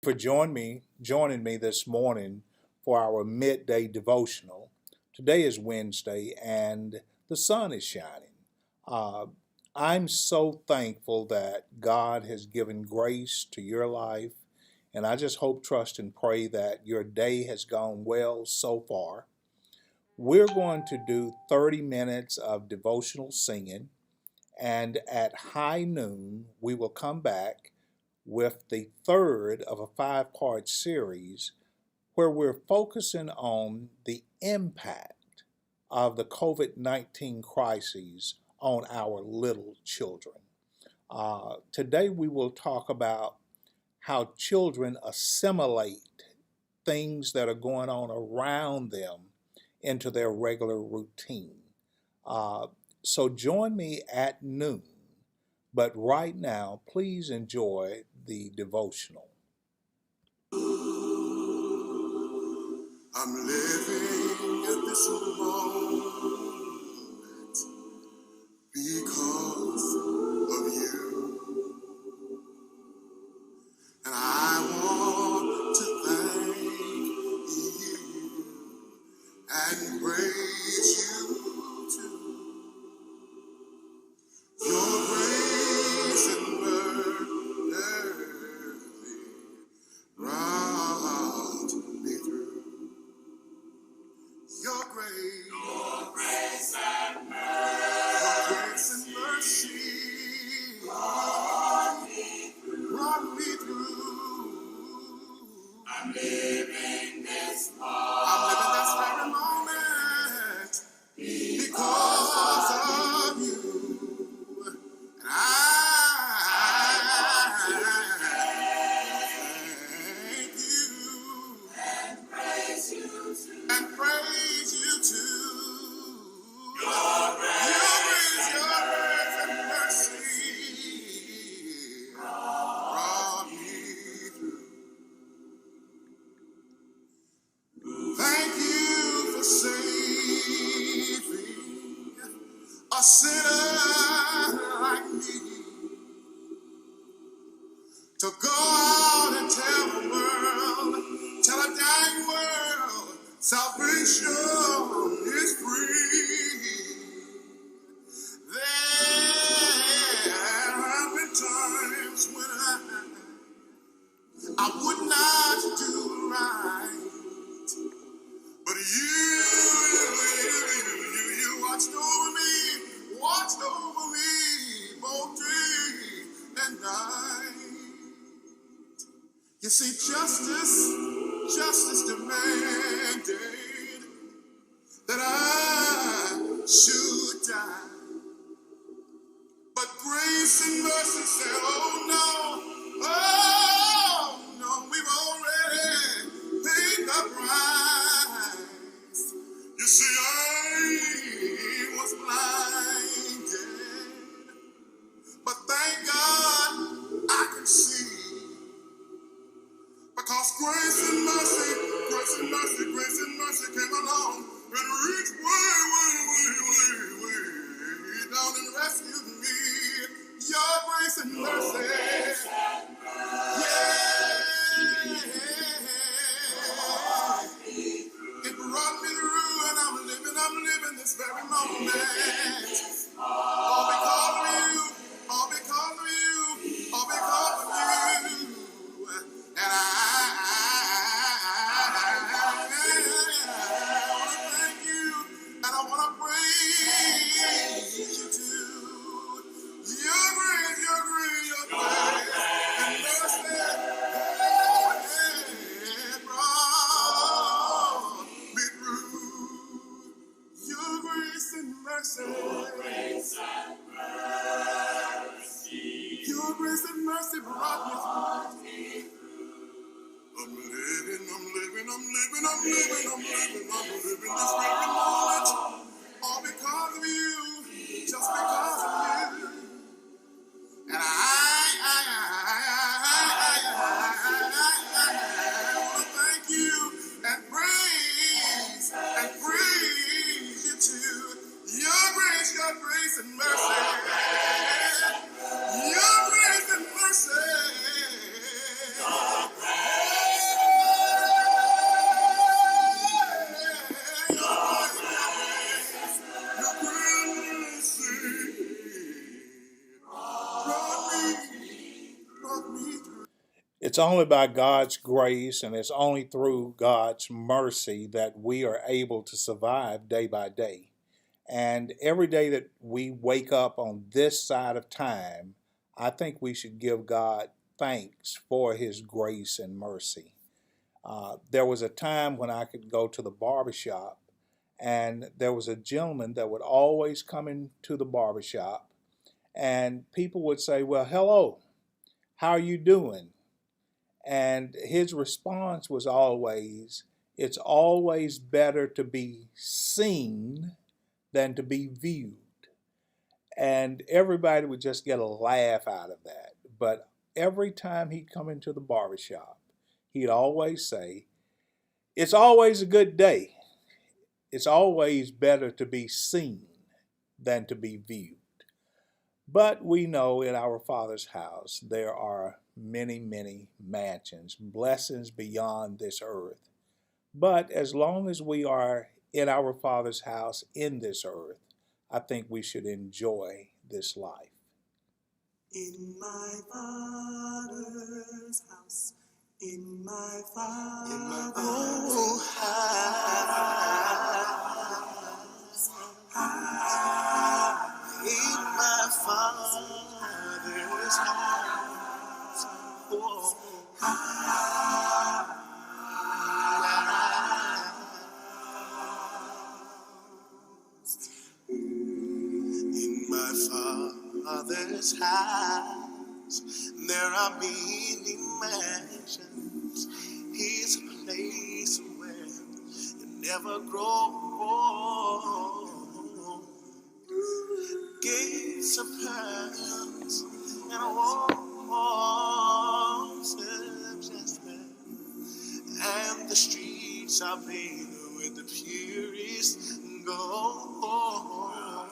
for joining me this morning for our midday devotional. Today is Wednesday and the sun is shining. Uh, I'm so thankful that God has given grace to your life, and I just hope, trust, and pray that your day has gone well so far. We're going to do 30 minutes of devotional singing, and at high noon, we will come back with the third of a five-part series where we're focusing on the impact of the COVID-19 crises on our little children. Today we will talk about how children assimilate things that are going on around them into their regular routine. Uh, so join me at noon, but right now, please enjoy the devotional. I'm living at this moment because of you. And I want to thank you and praise you too. Your grace and mercy brought me through. Your grace and mercy brought me through. I'm living this very moment because of you. And I thank you and praise you too. Your grace and mercy brought me through. Thank you for saving a sinner like me to go out and tell a dying world, salvation is free. There have been times when I would not do right, but you watched over me both day and night. You see, justice demanded that I should die. But grace and mercy said, oh no, we've already paid the price. You see, I was blinded, but thank God I can see. Because grace and mercy came along and reached way down and rescued me. Your grace and mercy, yeah, it brought me through, and I'm living this very moment. All because of you, all because of you, all because of you. And I want to thank you, and I want to praise you too. Your grace, and mercy brought me through. Your grace and mercy. Your grace and mercy brought me through. I'm living this very moment, all because of you, just because of you. And I want to thank you and praise you too. Your grace and mercy, your grace and mercy. It's only by God's grace and it's only through God's mercy that we are able to survive day by day. And every day that we wake up on this side of time, I think we should give God thanks for his grace and mercy. There was a time when I could go to the barbershop, and there was a gentleman that would always come into the barbershop, and people would say, "Well, hello, how are you doing?" And his response was always, "It's always better to be seen than to be viewed." And everybody would just get a laugh out of that. But every time he'd come into the barbershop, he'd always say, "It's always a good day. It's always better to be seen than to be viewed." But we know in our Father's house there are many, many mansions, blessings beyond this earth. But as long as we are in our Father's house in this earth, I think we should enjoy this life. In my Father's house, in my Father's house, in my Father's house, oh, in my Father's house, there are many mansions. He's a place where you never grow old. Gates of pearls and walls of jasmine, and the streets are paved with the purest gold.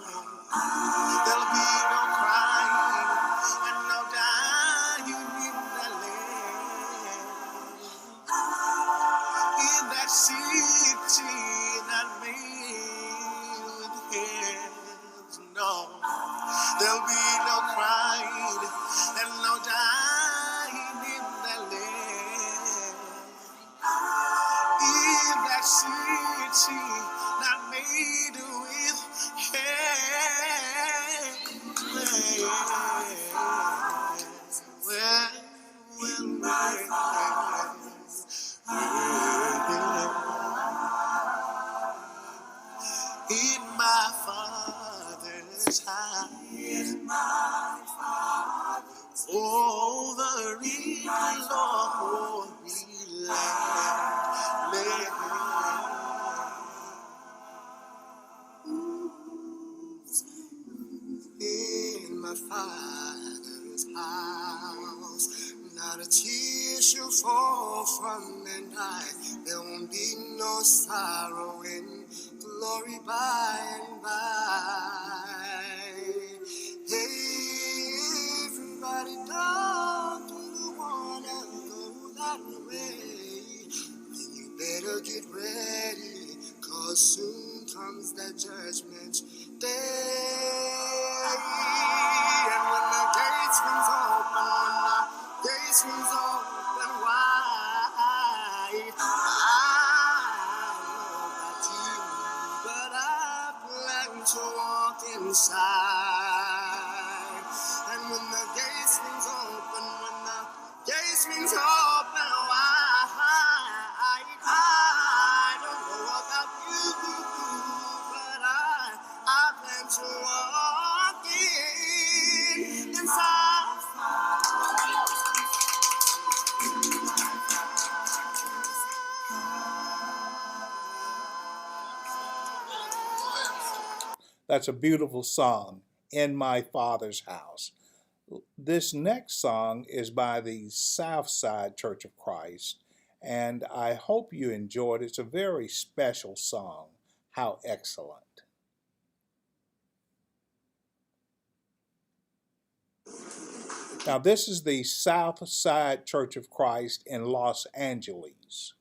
There'll be no crying and no dying in that land, in that city not made with hands. No, there'll be no crying and no dying in that land, in that city not made with hands. In my Father's house, oh, the real Holy Land. In my Father's house, not a tear shall fall from an eye. There won't be no sorrow in glory by and by. Hey, everybody down to the one and go that way. Then you better get ready, 'cause soon comes that judgment day. And when the gates swings open, wide, I know about you, but I plan to walk inside. And when the gate swings open, wide, I don't know about you, but I plan to walk inside. That's a beautiful song, "In My Father's House." This next song is by the Southside Church of Christ, and I hope you enjoyed it. It's a very special song. How excellent. Now, this is the Southside Church of Christ in Los Angeles.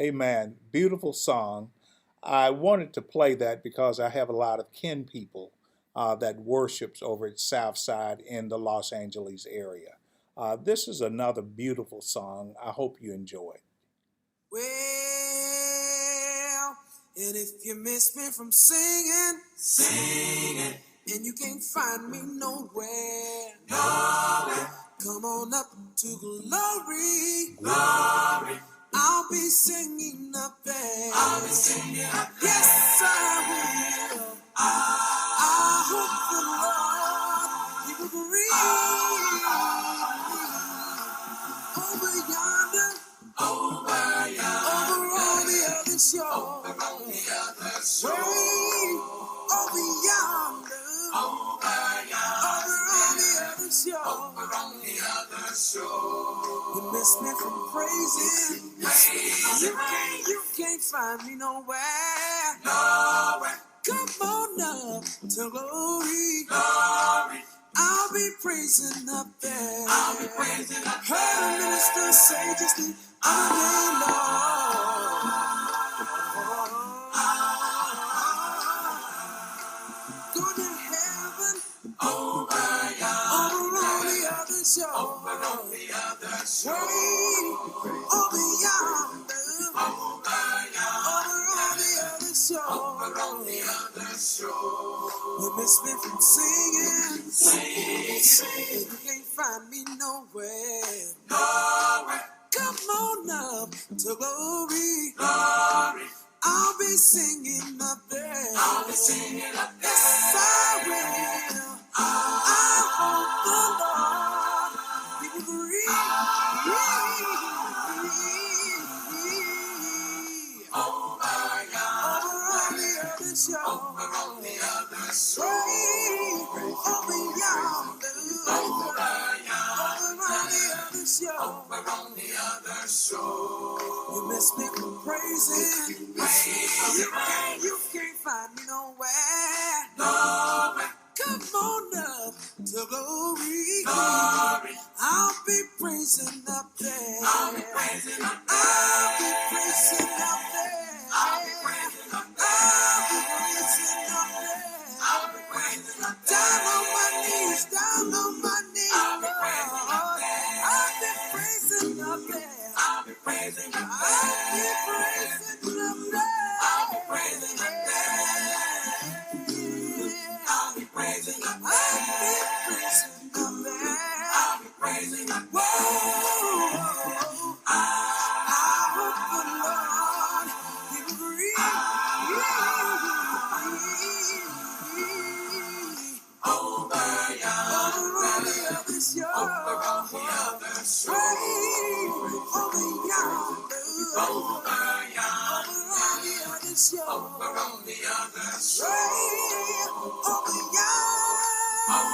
Amen. Beautiful song. I wanted to play that because I have a lot of kin people that worships over at Southside in the Los Angeles area. This is another beautiful song. I hope you enjoy it. Well, and if you miss me from singing, and you can't find me nowhere, come on up to glory. I'll be singing up there. Yes, I will. I hope the Lord, He will breathe over on the other shore. Way over yonder, over on the other shore. You miss me from praising. You can't find me nowhere. Come on up to glory. I'll be praising up there. Heard a minister say just the other day, Lord. Go to heaven over on the other shore. Way over yonder, over on the other shore. You miss me from singing. You can't find me nowhere. Come on up to glory. I'll be singing up there. Yes, I will. I hope the Lord, He will breathe over on the other shore. Way over yonder, over on the other shore. You miss me from praising. You can't find me nowhere. Come on up to glory. I'll be praising up there. I'll be praising up there. Down on my knees, Lord. I'll be praising up there. I'll be praising up there. Whoa. I hope the Lord, He will breathe over on the other shore. Way over yonder, over on the other shore. Way over yonder, on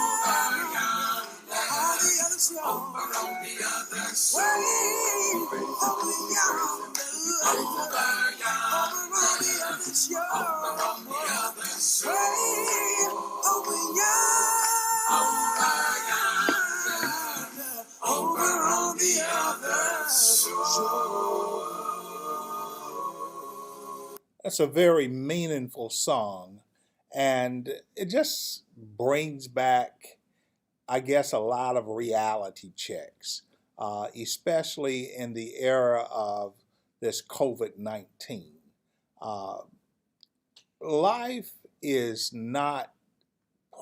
the other shore. Way over yonder, over on the other shore. Way over yonder, over on the other shore. That's a very meaningful song, and it just brings back, I guess, a lot of reality checks, especially in the era of this COVID-19. Uh, Life is not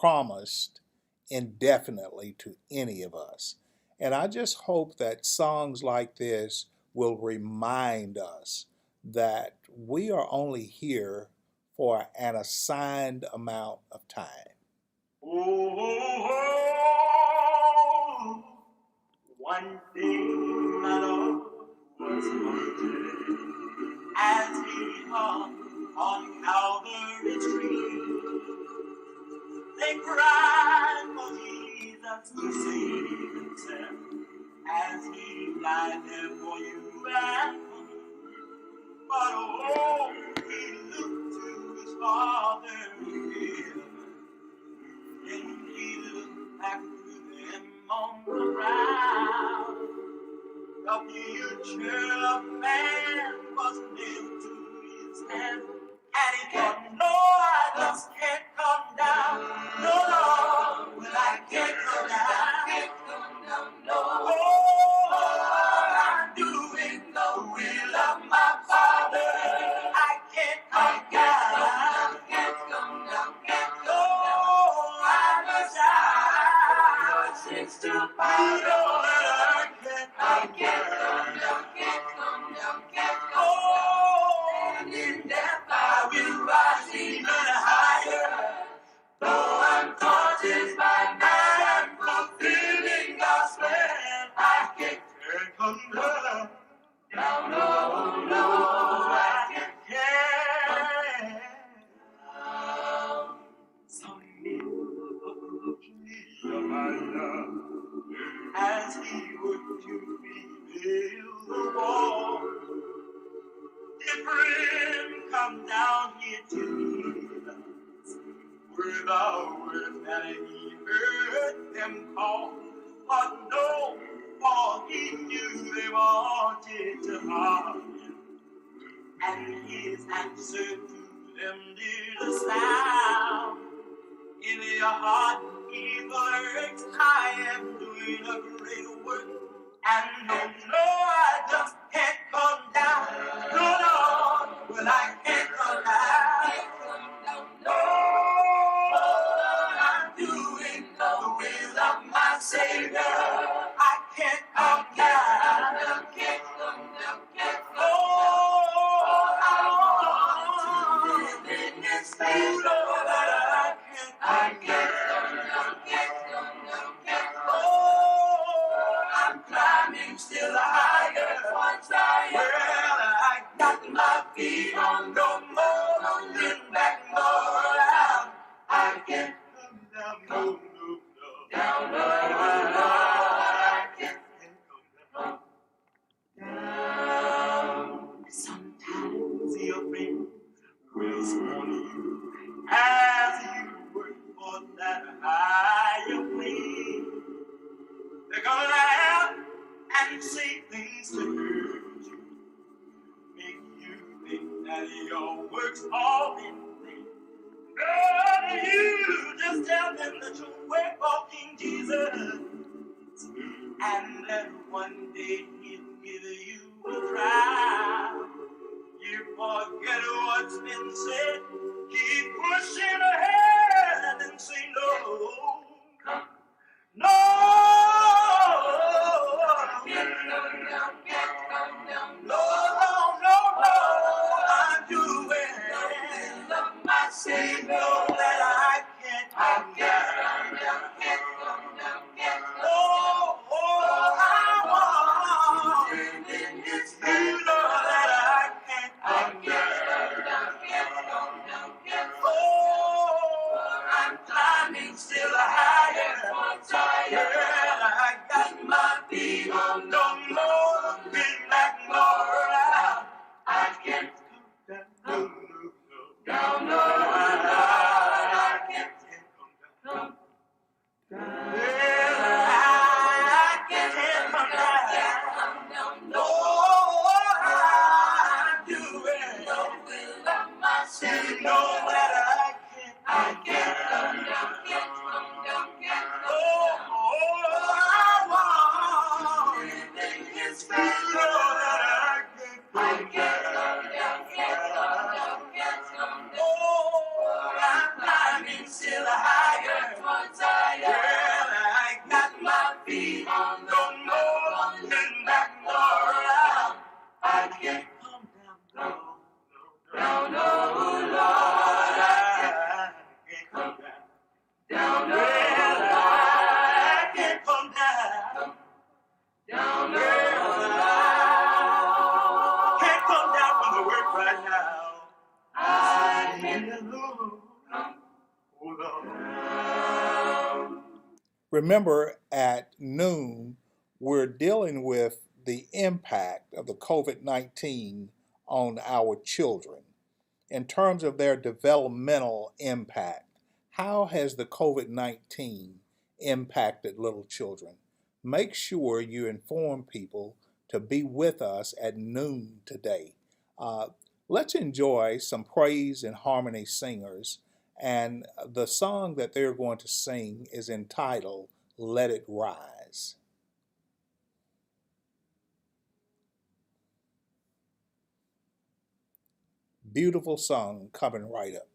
promised indefinitely to any of us. And I just hope that songs like this will remind us that we are only here for an assigned amount of time. Oh, one thing my Lord was wondering as He hung on Calvary tree. They cried for Jesus to save Himself as He died there for you and for me. But oh, He looked to His Father in heaven. Then He looked back to them on the ground. The future of man was nailed to his hand. And he thought, no, I just can't come down. No, Lord, well, I can't come down. No, I'm doing the will of my Father. I can't come down. No, I'm a child. Since to follow, I can't come down. Oh, and in death I will rise even higher. Though I'm tortured by night, I'm fulfilling God's plan. I can't come down. No, I can't. So near my love, as he worked to rebuild the wall. Different come down here to us without words, and he heard them call. But no, for he knew they wanted to harm him, and his answer to them did a sound. In your heart, evil works, I am doing a great work. And no, I just can't come down. No, well, I can't come down. No, I'm doing the will of my Savior. I can't come down. Oh, I want to live in this field, Lord, I can't. Oh, I'm climbing still higher. Well, I got my feet on no more, looking back more out. I can't come down, no. Down, no, I can't come down. Sometimes your friends will scorn you as you work for that higher plane. They're gonna laugh and say things to hurt you, make you think that your work's all in vain. But you just tell them that you're way walking Jesus, and that one day he'll give you a crown. You forget what's been said, keep pushing ahead and say no. No, I'm doing my Savior that I can't come down. Oh, I want in His field that I can't come down. Oh, I'm climbing still higher. I got my feet on no more, been back more out. I can't come down, no, I can't come down. Well, I can't come down, no, I'm doing no will of my sin, no that I can't come down. Still higher, well, I got my feet on the more, and back more out. I can't come down, no, Lord, I can't come down, well, I can't come down, well, I can't come down from the work right now. I need the Lord. Remember, at noon, we're dealing with the impact of the COVID-19 on our children. In terms of their developmental impact, how has the COVID-19 impacted little children? Make sure you inform people to be with us at noon today. Let's enjoy some praise and harmony singers. And the song that they're going to sing is entitled Let It Rise. Beautiful song coming right up.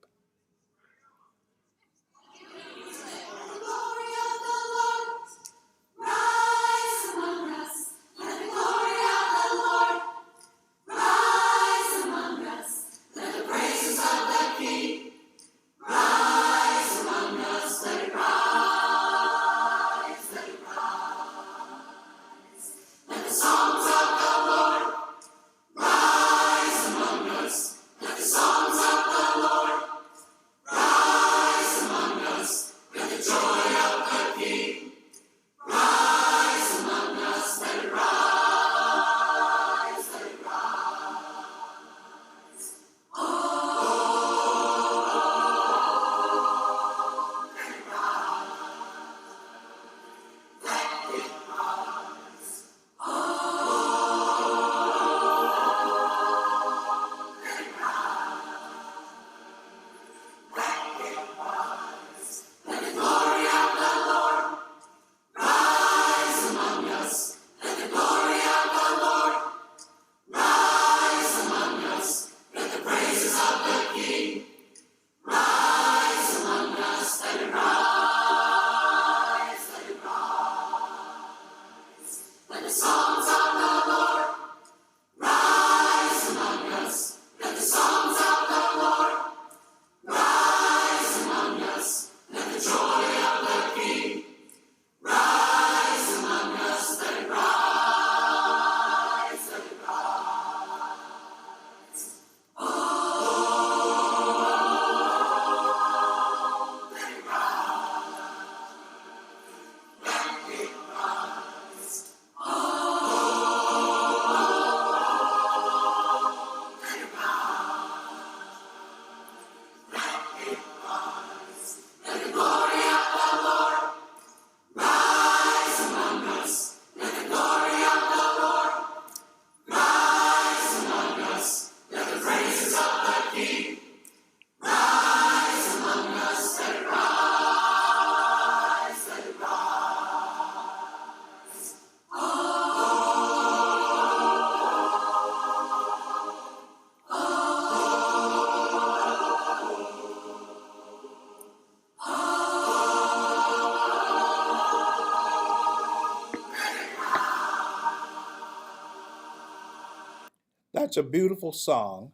That's a beautiful song.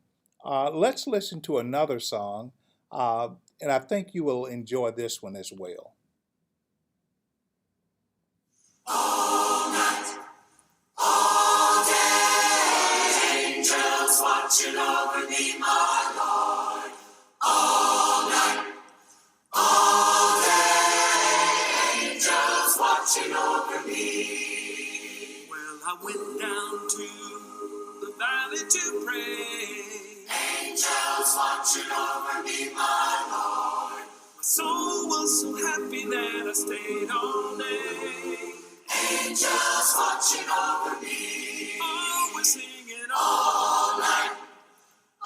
Let's listen to another song, uh, and I think you will enjoy this one as well. All night, all day, angels watching over me, my Lord. All night, all day, angels watching over me. Well, I went down to the valley to pray. Angels watching over me, my Lord. My soul was so happy that I stayed all day. Angels watching over me. Always singing All night,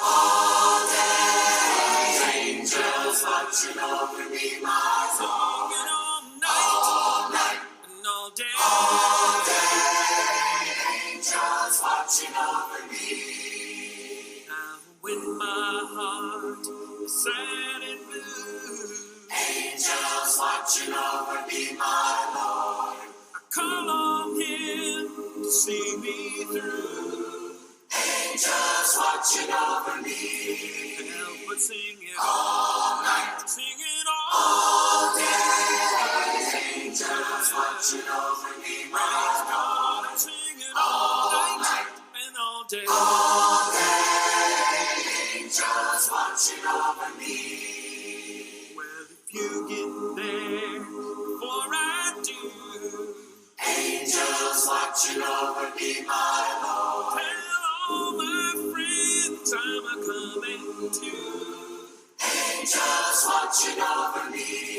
all day, angels watching over me, my Lord. singing all night All night, and all day. all day, angels watching over me. Now when my heart is sad and blue, Angels watching over me, my Lord. I call on Him to see me through. Angels watching over me. Can't help but sing it All night, sing it all. all day, angels watching over me, my Lord. God, sing it all night and all day. All day, angels watching over me. Well, if you get there before I do, Angels watching over me, my Lord. tell all my friends I'm a coming too. Angels watching over me.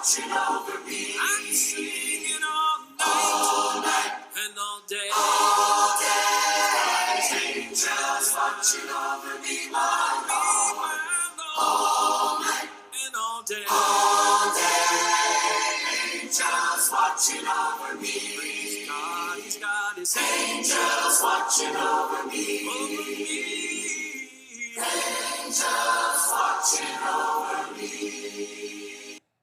I'm singing all night and all day. All day. Angels watching over me, my Lord. All night and all day. All day. Angels watching over me. Praise God, He's got His angels watching over me. Over me. Angels watching over me.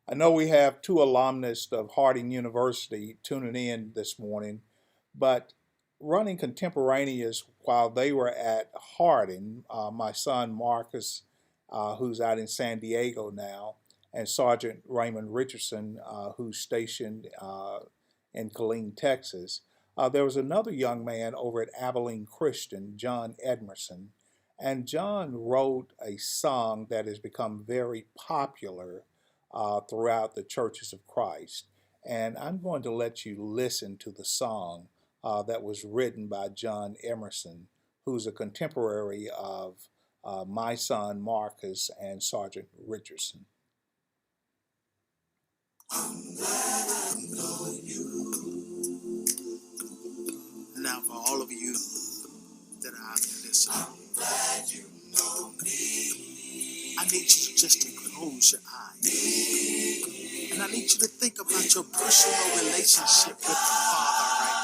I know we have two alumnus of Harding University tuning in this morning, but running contemporaneous while they were at Harding, my son Marcus, who's out in San Diego now, and Sergeant Raymond Richardson, who's stationed in Killeen, Texas. There was another young man over at Abilene Christian, John Edmerson, and John wrote a song that has become very popular throughout the churches of Christ. And I'm going to let you listen to the song that was written by John Emerson, who's a contemporary of my son Marcus and Sergeant Richardson. I'm glad I know you. Now for all of you that are out there listening, I'm glad you know me. I need you to just close your eyes. And I need you to think about your personal relationship with the Father right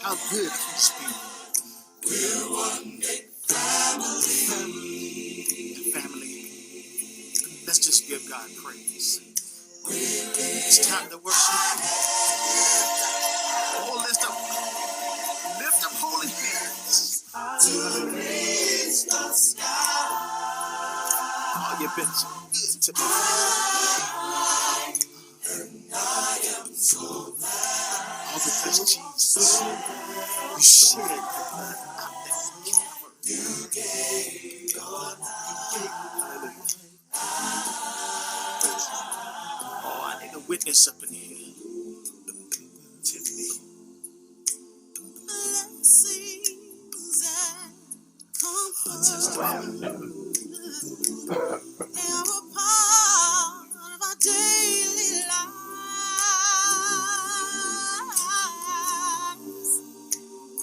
now. How good He's been. We're one big family. Family. Let's just give God praise. It's time to worship. Oh, lift up holy hands. To reach the sky. Oh, you've been so good to me. And I am so glad. All because Jesus, you shed your blood out there on Calvary. You gave your life. Oh, I need a witness up in here. Tiffany. Blessings and comfort. They are a part of our daily lives.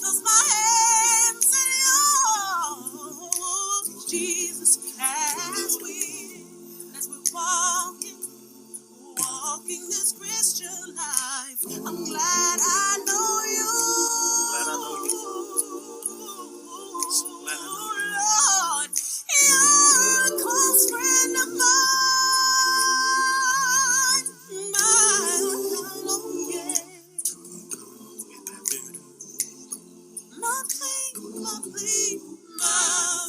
'Cause my hands in yours, Jesus, as we're walking this Christian life. I'm glad I know you. Glad I know you. Glad I know you. Lord, you're a close friend of mine. Yeah. My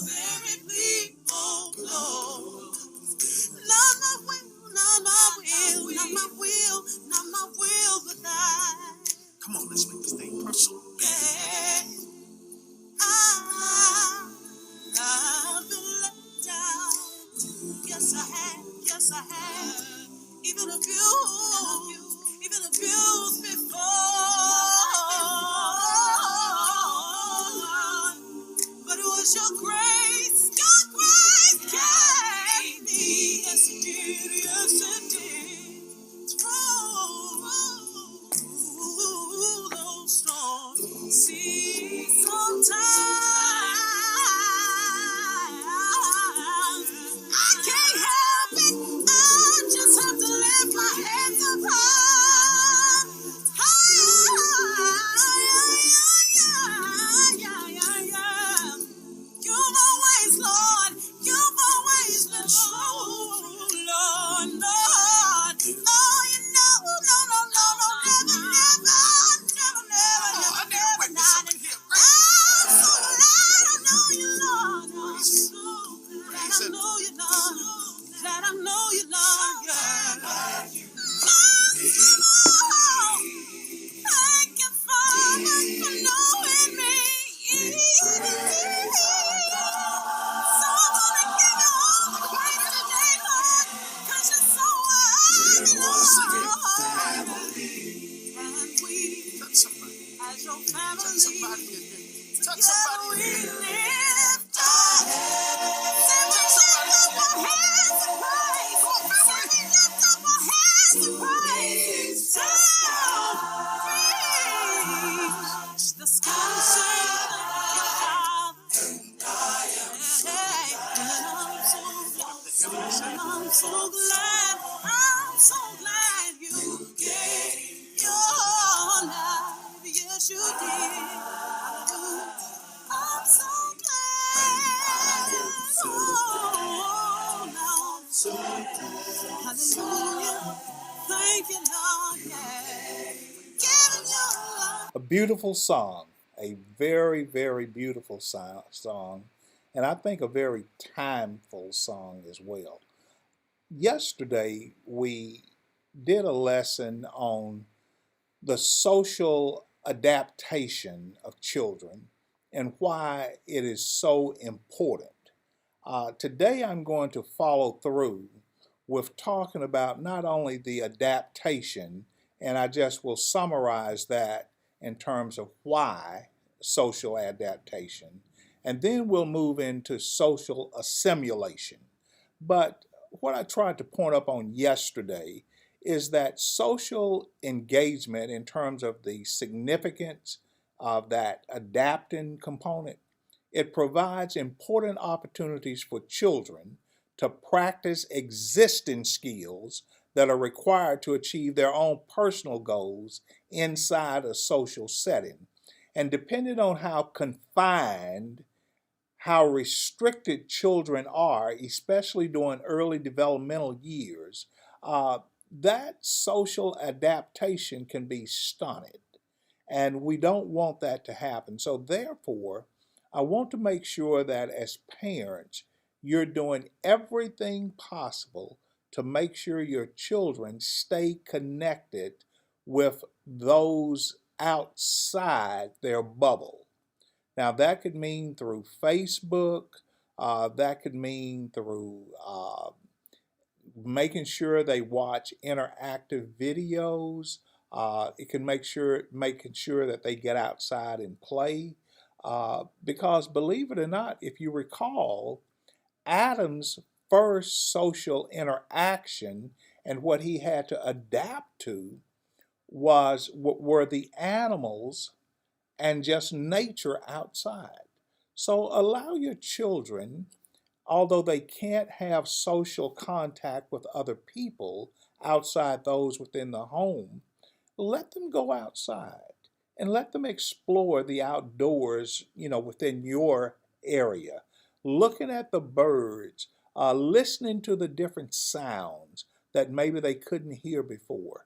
very people, Lord. Not my will, not my will, but thine. Come on, let's make this thing personal. Yeah. I've been let down. Yes, I have. Even abused before. But it was your grace carried me. Yes, it did. Through those storms. See, sometimes I can't help it. I just have to lift my hands up high. You've always been true, Lord. Oh, you know, never, not. I'm so glad I know you, Lord. I'm so glad I know you, Lord. Glad I know you, Lord. Yeah. Thank you, Father, for knowing me. So I'm gonna give you all the praise today, Lord, 'cause you're so worthy, Lord. And we, as your family, together we lift our hands. Lift our hands and praise. you did. Hallelujah. I'm so glad. Oh, no. So glad. Hallelujah. Thank you, Lord. Yeah. Giving your life. A beautiful song, a very, very beautiful song, and I think a very timeful song as well. Yesterday, we did a lesson on the social adaptation of children and why it is so important. Today, I'm going to follow through with talking about not only the adaptation, and I just will summarize that in terms of why social adaptation, and then we'll move into social assimilation. But what I tried to point up on yesterday is that social engagement, in terms of the significance of that adapting component, it provides important opportunities for children to practice existing skills that are required to achieve their own personal goals inside a social setting. And depending on how confined, how restricted children are, especially during early developmental years, that social adaptation can be stunted. And we don't want that to happen. So, therefore, I want to make sure that as parents, you're doing everything possible to make sure your children stay connected with those outside their bubble. Now, that could mean through Facebook, that could mean through making sure they watch interactive videos. It can making sure that they get outside and play. Because believe it or not, if you recall, Adam's first social interaction and what he had to adapt to were the animals and just nature outside. So allow your children, although they can't have social contact with other people outside those within the home, let them go outside and let them explore the outdoors, within your area, looking at the birds, listening to the different sounds that maybe they couldn't hear before.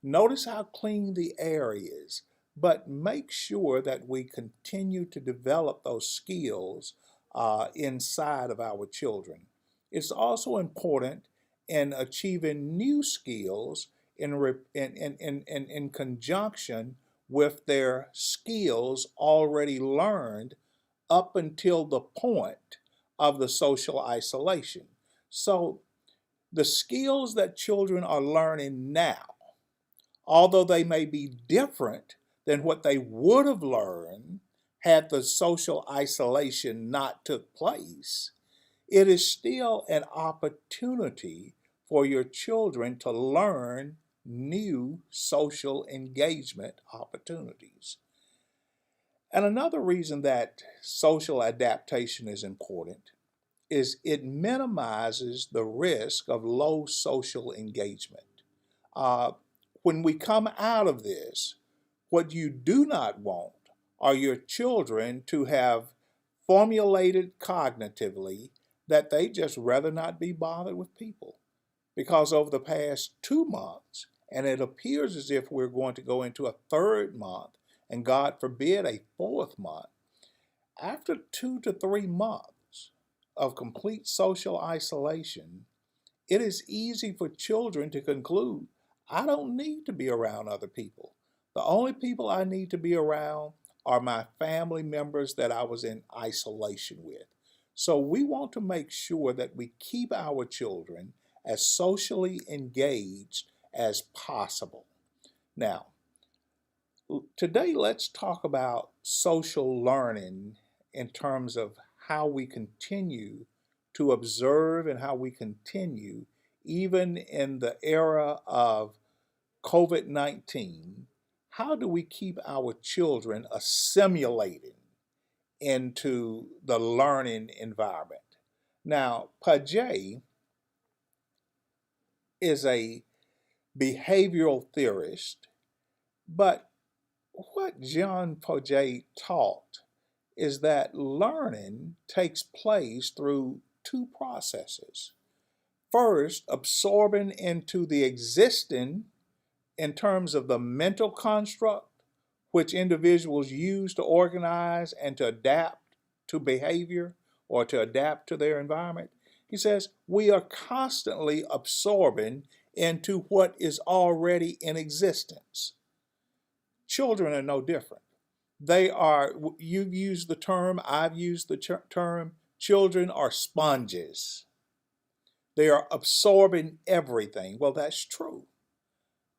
Notice how clean the air is, but make sure that we continue to develop those skills inside of our children. It's also important in achieving new skills in conjunction with their skills already learned up until the point of the social isolation. So the skills that children are learning now, although they may be different than what they would have learned had the social isolation not took place, it is still an opportunity for your children to learn new social engagement opportunities. And another reason that social adaptation is important is it minimizes the risk of low social engagement. Uh, when we come out of this, what you do not want are your children to have formulated cognitively that they just rather not be bothered with people. Because over the past 2 months, and it appears as if we're going to go into a third month, and God forbid a fourth month, after 2 to 3 months of complete social isolation, it is easy for children to conclude, I don't need to be around other people. The only people I need to be around are my family members that I was in isolation with. So we want to make sure that we keep our children as socially engaged as possible. Now, today let's talk about social learning in terms of how we continue to observe and how we continue, even in the era of COVID-19, how do we keep our children assimilating into the learning environment? Now, Piaget is a behavioral theorist, but what John Poget taught is that learning takes place through two processes. First, absorbing into the existing in terms of the mental construct which individuals use to organize and to adapt to behavior or to adapt to their environment. He says we are constantly absorbing into what is already in existence. Children are no different. You've used the term, I've used the term, children are sponges. They are absorbing everything. Well, that's true.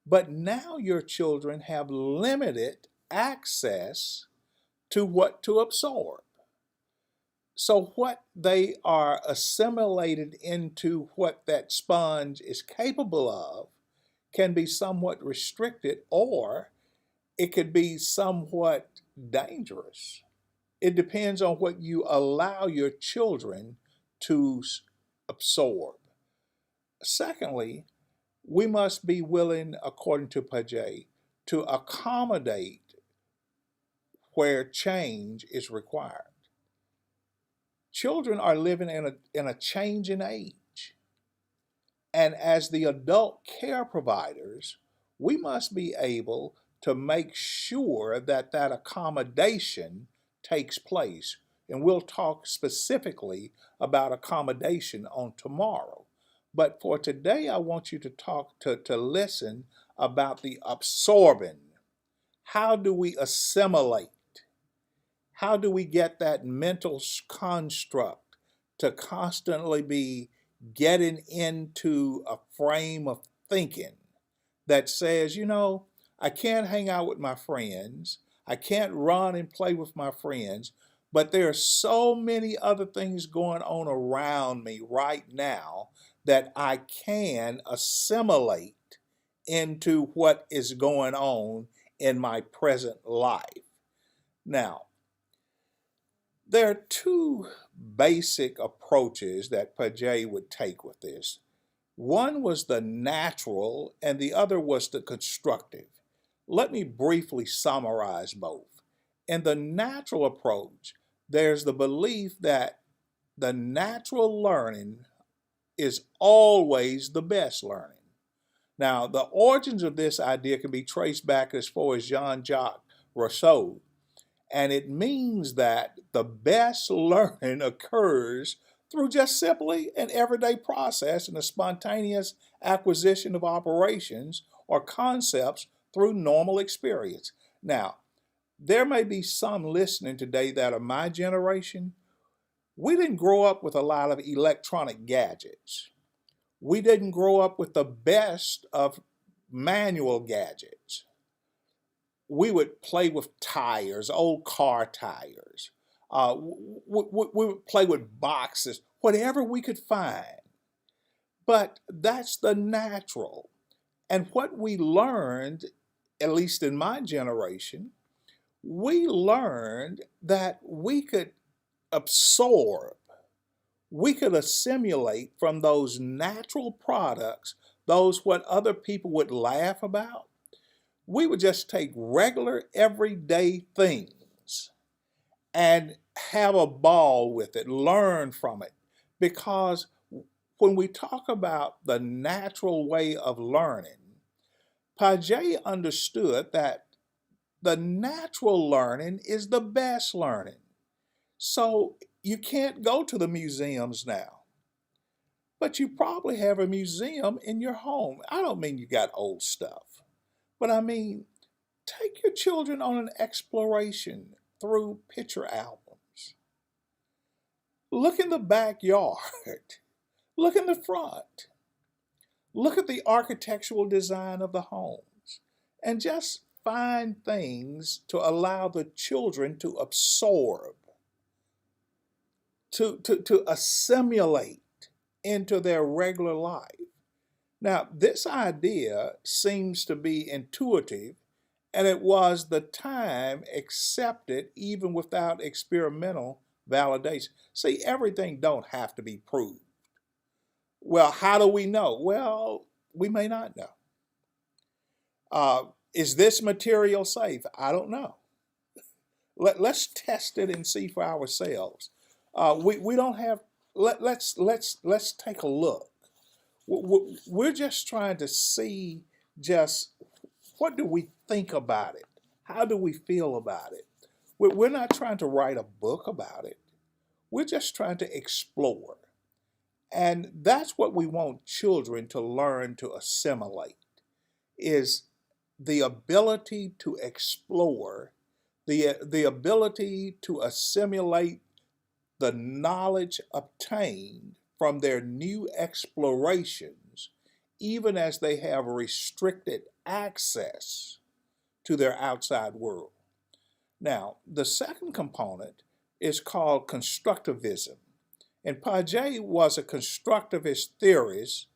But now your children have limited access to what to absorb. So what they are assimilated into what that sponge is capable of can be somewhat restricted, or it could be somewhat dangerous. It depends on what you allow your children to absorb. Secondly, we must be willing, according to Paget, to accommodate where change is required. Children are living in a changing age. And as the adult care providers, we must be able to make sure that that accommodation takes place. And we'll talk specifically about accommodation on tomorrow. But for today, I want you to listen about the absorbing. How do we assimilate? How do we get that mental construct to constantly be getting into a frame of thinking that says, I can't hang out with my friends, I can't run and play with my friends, but there are so many other things going on around me right now that I can assimilate into what is going on in my present life. Now, there are two basic approaches that Paget would take with this. One was the natural and the other was the constructive. Let me briefly summarize both. In the natural approach, there's the belief that the natural learning is always the best learning. Now, the origins of this idea can be traced back as far as Jean-Jacques Rousseau, and it means that the best learning occurs through just simply an everyday process and a spontaneous acquisition of operations or concepts through normal experience. Now, there may be some listening today that are my generation. We didn't grow up with a lot of electronic gadgets. We didn't grow up with the best of manual gadgets. We would play with tires, old car tires. We would play with boxes, whatever we could find. But that's the natural. And what we learned, at least in my generation, we learned that we could absorb, we could assimilate from those natural products, those what other people would laugh about. We would just take regular everyday things and have a ball with it, learn from it. Because when we talk about the natural way of learning, Paget understood that the natural learning is the best learning. So you can't go to the museums now, but you probably have a museum in your home. I don't mean you got old stuff, but I mean, take your children on an exploration through picture albums. Look in the backyard. Look in the front. Look at the architectural design of the homes and just find things to allow the children to absorb, to assimilate into their regular life. Now, this idea seems to be intuitive, and it was the time accepted even without experimental validation. See, everything don't have to be proved. Well, how do we know? Well, we may not know. Is this material safe? I don't know. Let's test it and see for ourselves. We don't have. Let's take a look. We're just trying to see just what do we think about it? How do we feel about it? We're not trying to write a book about it. We're just trying to explore. And that's what we want children to learn to assimilate is the ability to explore, the ability to assimilate the knowledge obtained from their new explorations, even as they have restricted access to their outside world. Now, the second component is called constructivism. And Piaget was a constructivist theorist,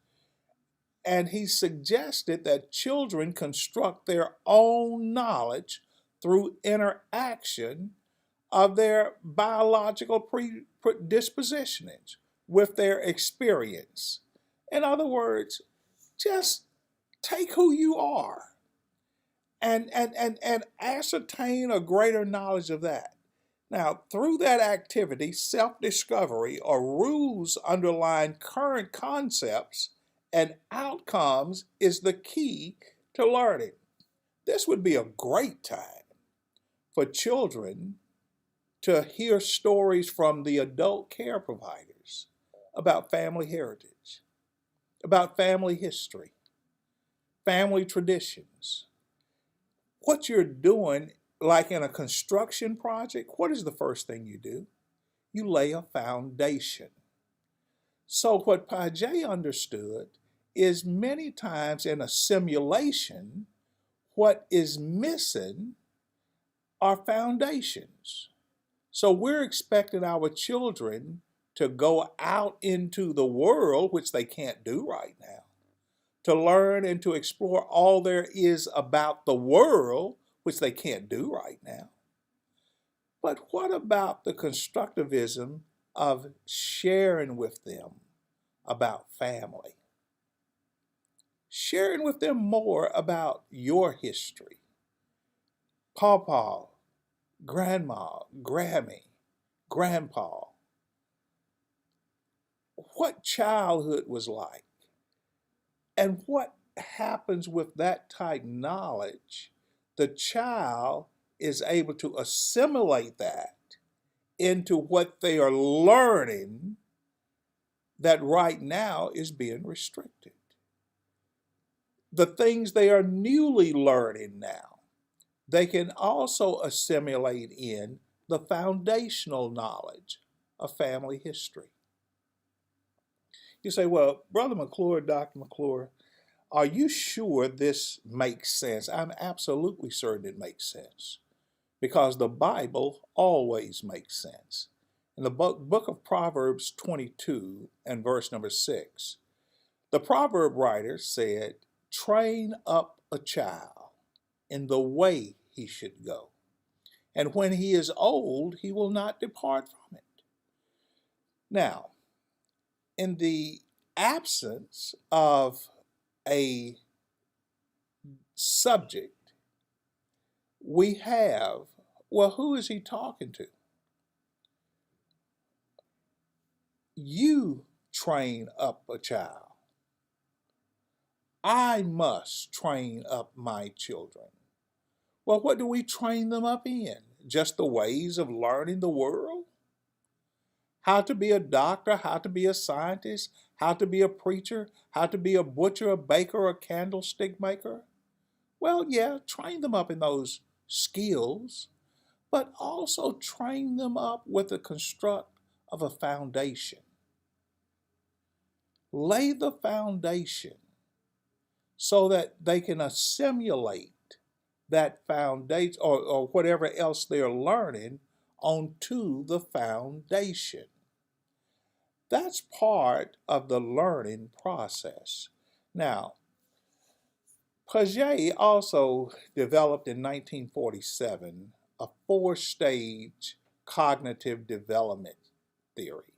and he suggested that children construct their own knowledge through interaction of their biological predispositions with their experience. In other words, just take who you are and ascertain a greater knowledge of that. Now, through that activity, self-discovery or rules underlying current concepts and outcomes is the key to learning. This would be a great time for children to hear stories from the adult care providers about family heritage, about family history, family traditions. What you're doing, like in a construction project, what is the first thing you do? You lay a foundation. So what Piaget understood is many times in a simulation, what is missing are foundations. So we're expecting our children to go out into the world, which they can't do right now, to learn and to explore all there is about the world, which they can't do right now. But what about the constructivism of sharing with them about family? Sharing with them more about your history. Pawpaw, Grandma, Grammy, Grandpa. What childhood was like. And what happens with that type knowledge, the child is able to assimilate that into what they are learning that right now is being restricted. The things they are newly learning now, they can also assimilate in the foundational knowledge of family history. You say, well, Brother McClure, Dr. McClure, are you sure this makes sense? I'm absolutely certain it makes sense because the Bible always makes sense. In the book of Proverbs 22 and verse number 6, the proverb writer said, train up a child in the way he should go, and when he is old, he will not depart from it. Now, in the absence of a subject, we have, well, who is he talking to? You train up a child. I must train up my children. Well, what do we train them up in? Just the ways of learning the world? How to be a doctor, how to be a scientist, how to be a preacher, how to be a butcher, a baker, a candlestick maker? Well, yeah, train them up in those skills, but also train them up with the construct of a foundation. Lay the foundation so that they can assimilate that foundation or whatever else they're learning onto the foundation. That's part of the learning process. Now, Piaget also developed in 1947 a four-stage cognitive development theory.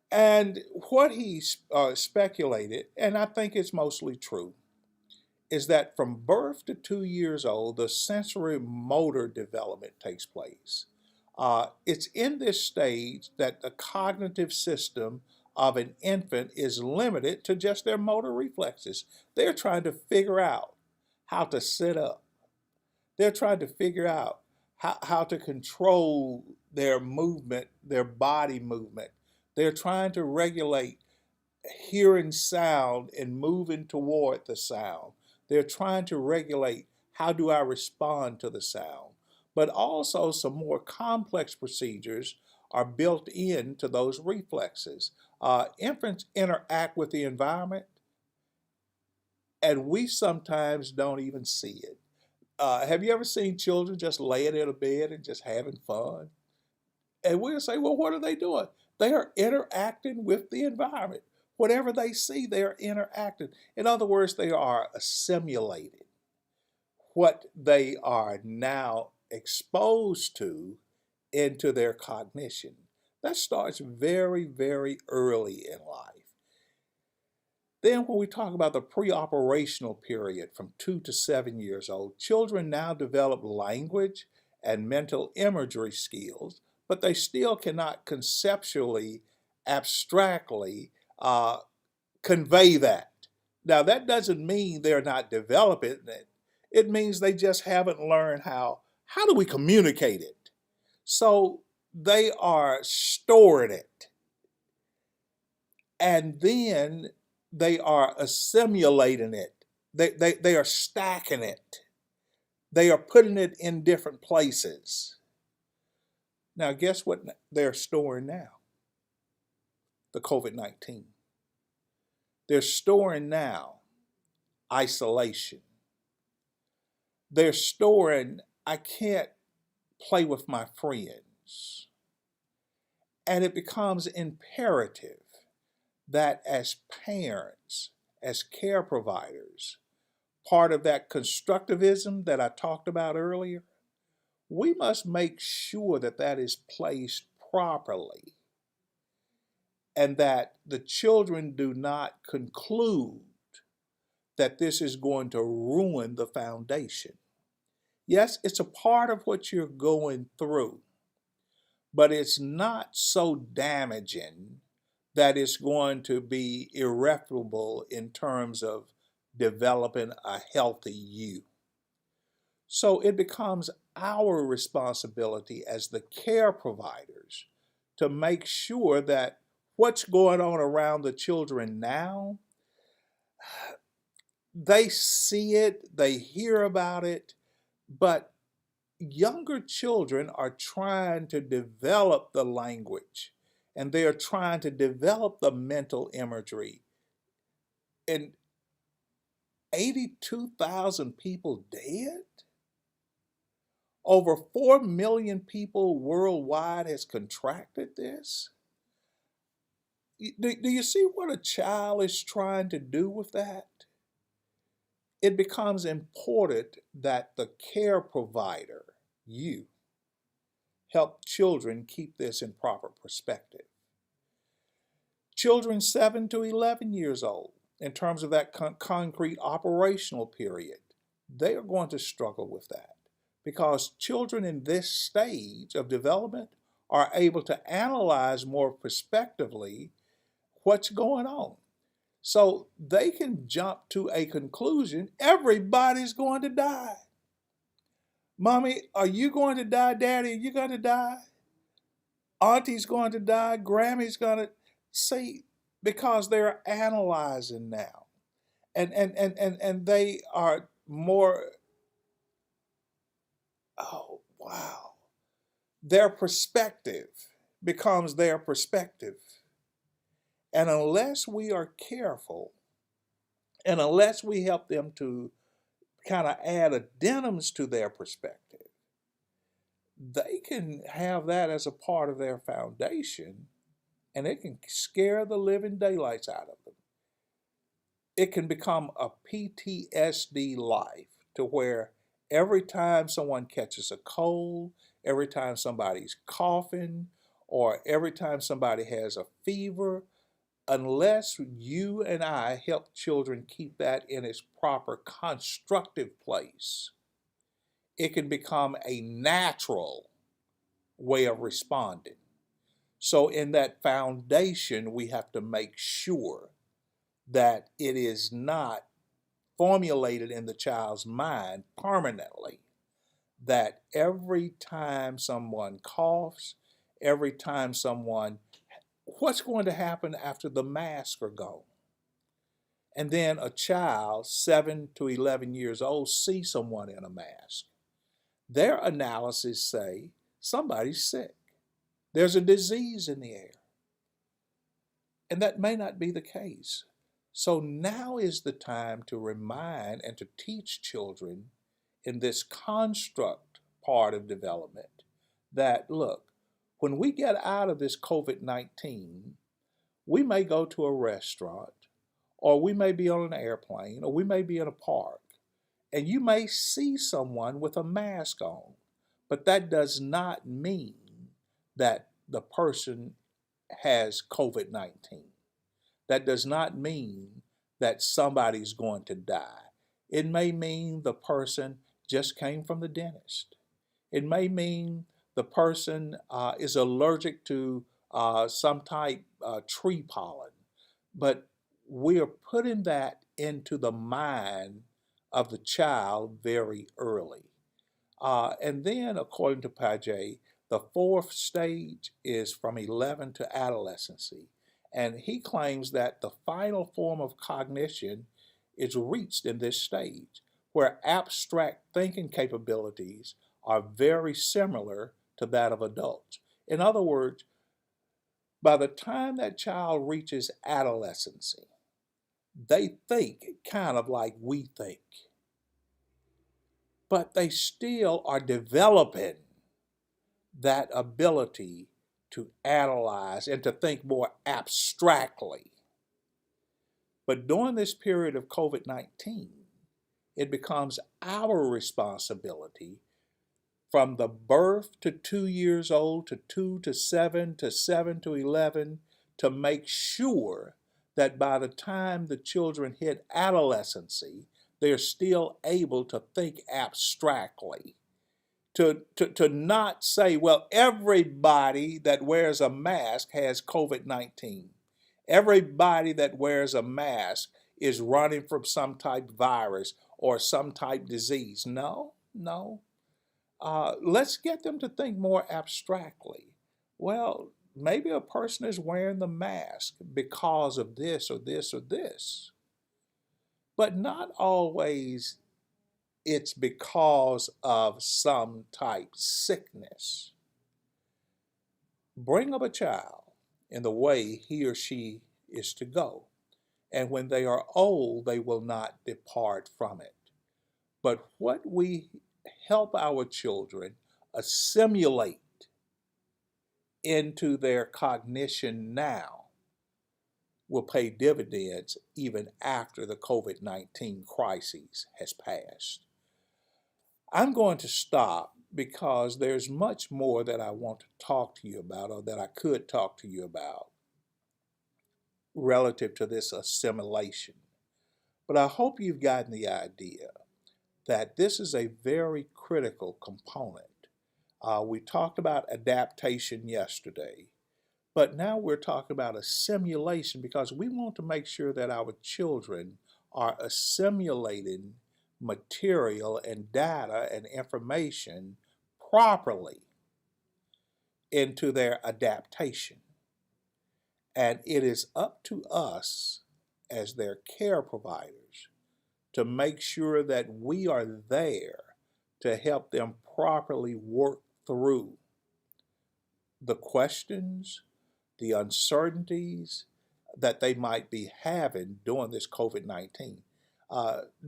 And what he speculated, and I think it's mostly true, is that from birth to 2 years old, the sensory motor development takes place. It's in this stage that the cognitive system of an infant is limited to just their motor reflexes. They're trying to figure out how to sit up. They're trying to figure out how to control their movement, their body movement. They're trying to regulate hearing sound and moving toward the sound. They're trying to regulate how do I respond to the sound. But also some more complex procedures are built into those reflexes. Infants interact with the environment, and we sometimes don't even see it. Have you ever seen children just laying in a bed and just having fun? And we'll say, well, what are they doing? They are interacting with the environment. Whatever they see, they are interacting. In other words, they are assimilating what they are now exposed to into their cognition. That starts very, very early in life. Then when we talk about the pre-operational period from 2 to 7 years old, children now develop language and mental imagery skills, but they still cannot conceptually, abstractly convey that. Now, that doesn't mean they're not developing it. It means they just haven't learned how do we communicate it. So they are storing it. And then they are assimilating it. They are stacking it. They are putting it in different places. Now, guess what they're storing now? The COVID-19. They're storing now isolation. They're storing, I can't play with my friends. And it becomes imperative that as parents, as care providers, part of that constructivism that I talked about earlier, we must make sure that that is placed properly and that the children do not conclude that this is going to ruin the foundation. Yes, it's a part of what you're going through, but it's not so damaging that it's going to be irreparable in terms of developing a healthy you. So it becomes our responsibility as the care providers to make sure that what's going on around the children now, they see it, they hear about it, but younger children are trying to develop the language and they are trying to develop the mental imagery. And 82,000 people dead? Over 4 million people worldwide has contracted this? Do you see what a child is trying to do with that? It becomes important that the care provider, you, help children keep this in proper perspective. Children 7 to 11 years old, in terms of that concrete operational period, they are going to struggle with that because children in this stage of development are able to analyze more prospectively what's going on. So they can jump to a conclusion, everybody's going to die. Mommy, are you going to die? Daddy, are you going to die? Auntie's going to die? Grammy's going to... See, because they're analyzing now. And they are more... Oh, wow. Their perspective becomes their perspective. And unless we are careful, and unless we help them to kind of add addendums to their perspective, they can have that as a part of their foundation, and it can scare the living daylights out of them. It can become a PTSD life to where every time someone catches a cold, every time somebody's coughing, or every time somebody has a fever, unless you and I help children keep that in its proper constructive place, it can become a natural way of responding. So, in that foundation, we have to make sure that it is not formulated in the child's mind permanently that every time someone coughs, every time someone, what's going to happen after the masks are gone? And then a child, 7 to 11 years old, sees someone in a mask. Their analysis say somebody's sick. There's a disease in the air. And that may not be the case. So now is the time to remind and to teach children in this construct part of development that, look, when we get out of this COVID-19, we may go to a restaurant, or we may be on an airplane, or we may be in a park, and you may see someone with a mask on, but that does not mean that the person has COVID-19. That does not mean that somebody's going to die. It may mean the person just came from the dentist. It may mean the person is allergic to some type tree pollen. But we are putting that into the mind of the child very early. And then, according to Piaget, the fourth stage is from 11 to adolescency. And he claims that the final form of cognition is reached in this stage, where abstract thinking capabilities are very similar to that of adults. In other words, by the time that child reaches adolescency, they think kind of like we think, but they still are developing that ability to analyze and to think more abstractly. But during this period of COVID-19, it becomes our responsibility from the birth to 2 years old, to 2 to 7, to 7 to 11, to make sure that by the time the children hit adolescency, they're still able to think abstractly. To not say, well, everybody that wears a mask has COVID-19. Everybody that wears a mask is running from some type of virus or some type disease. No. Let's get them to think more abstractly. Well, maybe a person is wearing the mask because of this or this or this, but not always it's because of some type sickness. Bring up a child in the way he or she is to go. And when they are old, they will not depart from it. But what we help our children assimilate into their cognition now will pay dividends even after the COVID-19 crisis has passed. I'm going to stop because there's much more that I want to talk to you about, or that I could talk to you about, relative to this assimilation. But I hope you've gotten the idea that this is a very critical component. We talked about adaptation yesterday, but now we're talking about assimilation, because we want to make sure that our children are assimilating material and data and information properly into their adaptation. And it is up to us as their care providers to make sure that we are there to help them properly work through the questions, the uncertainties that they might be having during this COVID-19.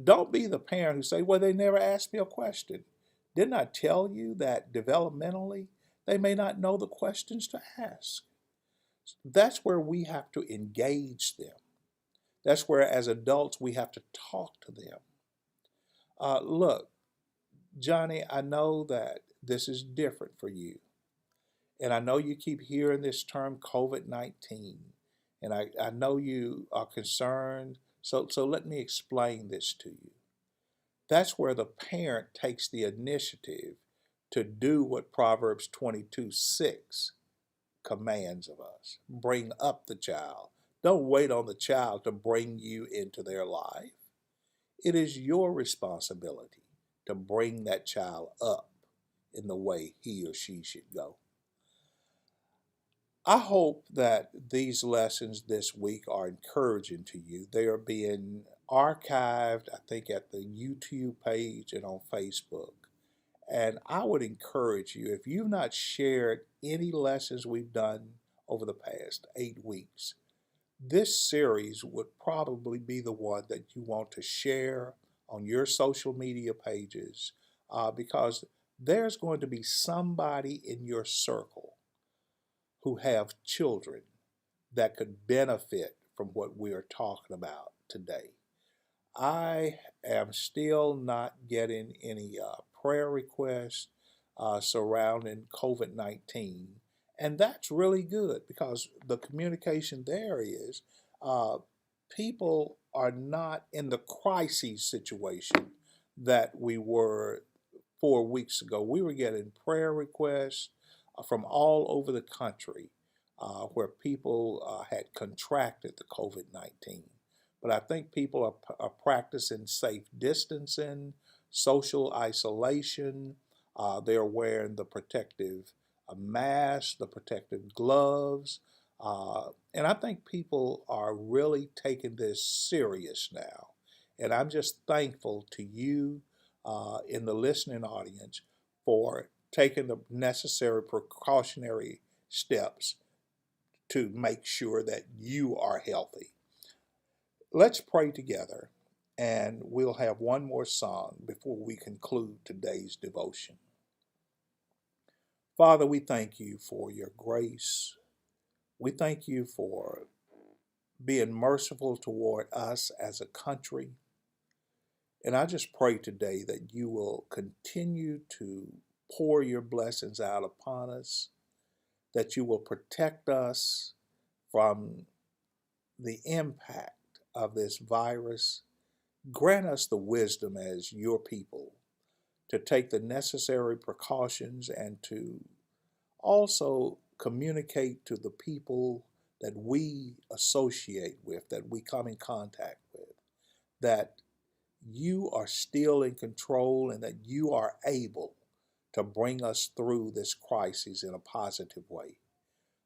Don't be the parent who say, well, they never asked me a question. Didn't I tell you that developmentally they may not know the questions to ask? That's where we have to engage them. That's where, as adults, we have to talk to them. Look, Johnny, I know that this is different for you. And I know you keep hearing this term COVID-19. And I know you are concerned. So let me explain this to you. That's where the parent takes the initiative to do what Proverbs 22:6 commands of us. Bring up the child. Don't wait on the child to bring you into their life. It is your responsibility to bring that child up in the way he or she should go. I hope that these lessons this week are encouraging to you. They are being archived, I think, at the YouTube page and on Facebook. And I would encourage you, if you've not shared any lessons we've done over the past 8 weeks, this series would probably be the one that you want to share on your social media pages because there's going to be somebody in your circle who have children that could benefit from what we are talking about today. I am still not getting any prayer requests surrounding COVID-19. And that's really good because the communication there is uh, people are not in the crisis situation that we were 4 weeks ago. We were getting prayer requests from all over the country where people had contracted the COVID-19. But I think people are practicing safe distancing, social isolation. They're wearing the protective mask, the protective gloves. And I think people are really taking this serious now. And I'm just thankful to you in the listening audience for taking the necessary precautionary steps to make sure that you are healthy. Let's pray together, and we'll have one more song before we conclude today's devotion. Father, we thank you for your grace. We thank you for being merciful toward us as a country. And I just pray today that you will continue to pour your blessings out upon us, that you will protect us from the impact of this virus. Grant us the wisdom as your people to take the necessary precautions and to also communicate to the people that we associate with, that we come in contact with, that you are still in control and that you are able to bring us through this crisis in a positive way.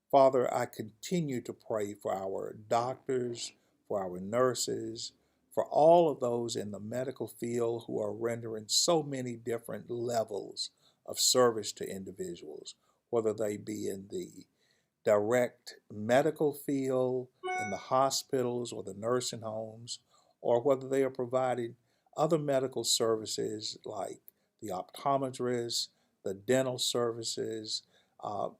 Father, I continue to pray for our doctors, for our nurses, for all of those in the medical field who are rendering so many different levels of service to individuals, whether they be in the direct medical field, in the hospitals or the nursing homes, or whether they are providing other medical services like the optometrists, the dental services.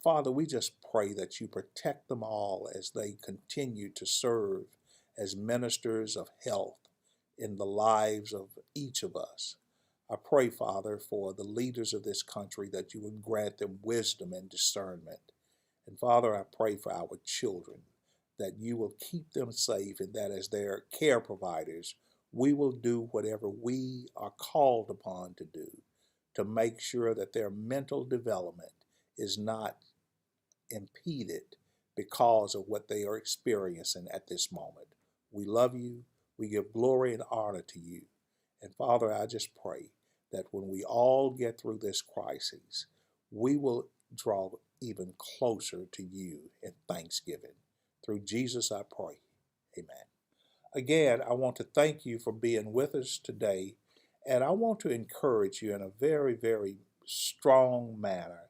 Father, we just pray that you protect them all as they continue to serve as ministers of health in the lives of each of us. I pray, Father, for the leaders of this country that you would grant them wisdom and discernment. And Father, I pray for our children that you will keep them safe and that as their care providers, we will do whatever we are called upon to do to make sure that their mental development is not impeded because of what they are experiencing at this moment. We love you. We give glory and honor to you. And Father, I just pray that when we all get through this crisis, we will draw even closer to you in thanksgiving. Through Jesus, I pray. Amen. Again, I want to thank you for being with us today, and I want to encourage you in a very, very strong manner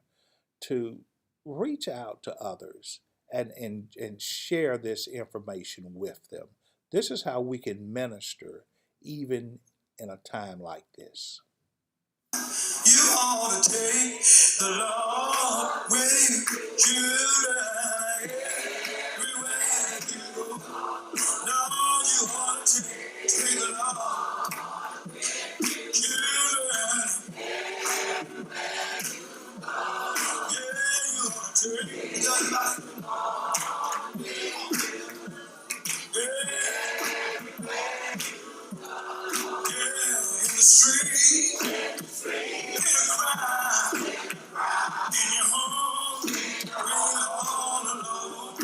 to reach out to others and share this information with them. This is how we can minister even in a time like this. You ought to take the Lord with you everywhere you go. No, you ought to take the Lord with you. Yeah, you ought to take the Lord. street, in the crowd, in your home, when you're all alone.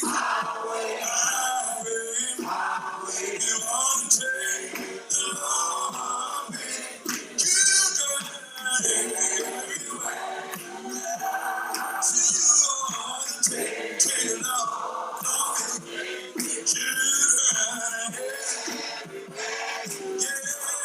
Highway, you want to take the long way. You go everywhere. You want to take the long way. You ride, yeah.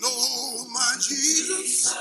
know my Jesus.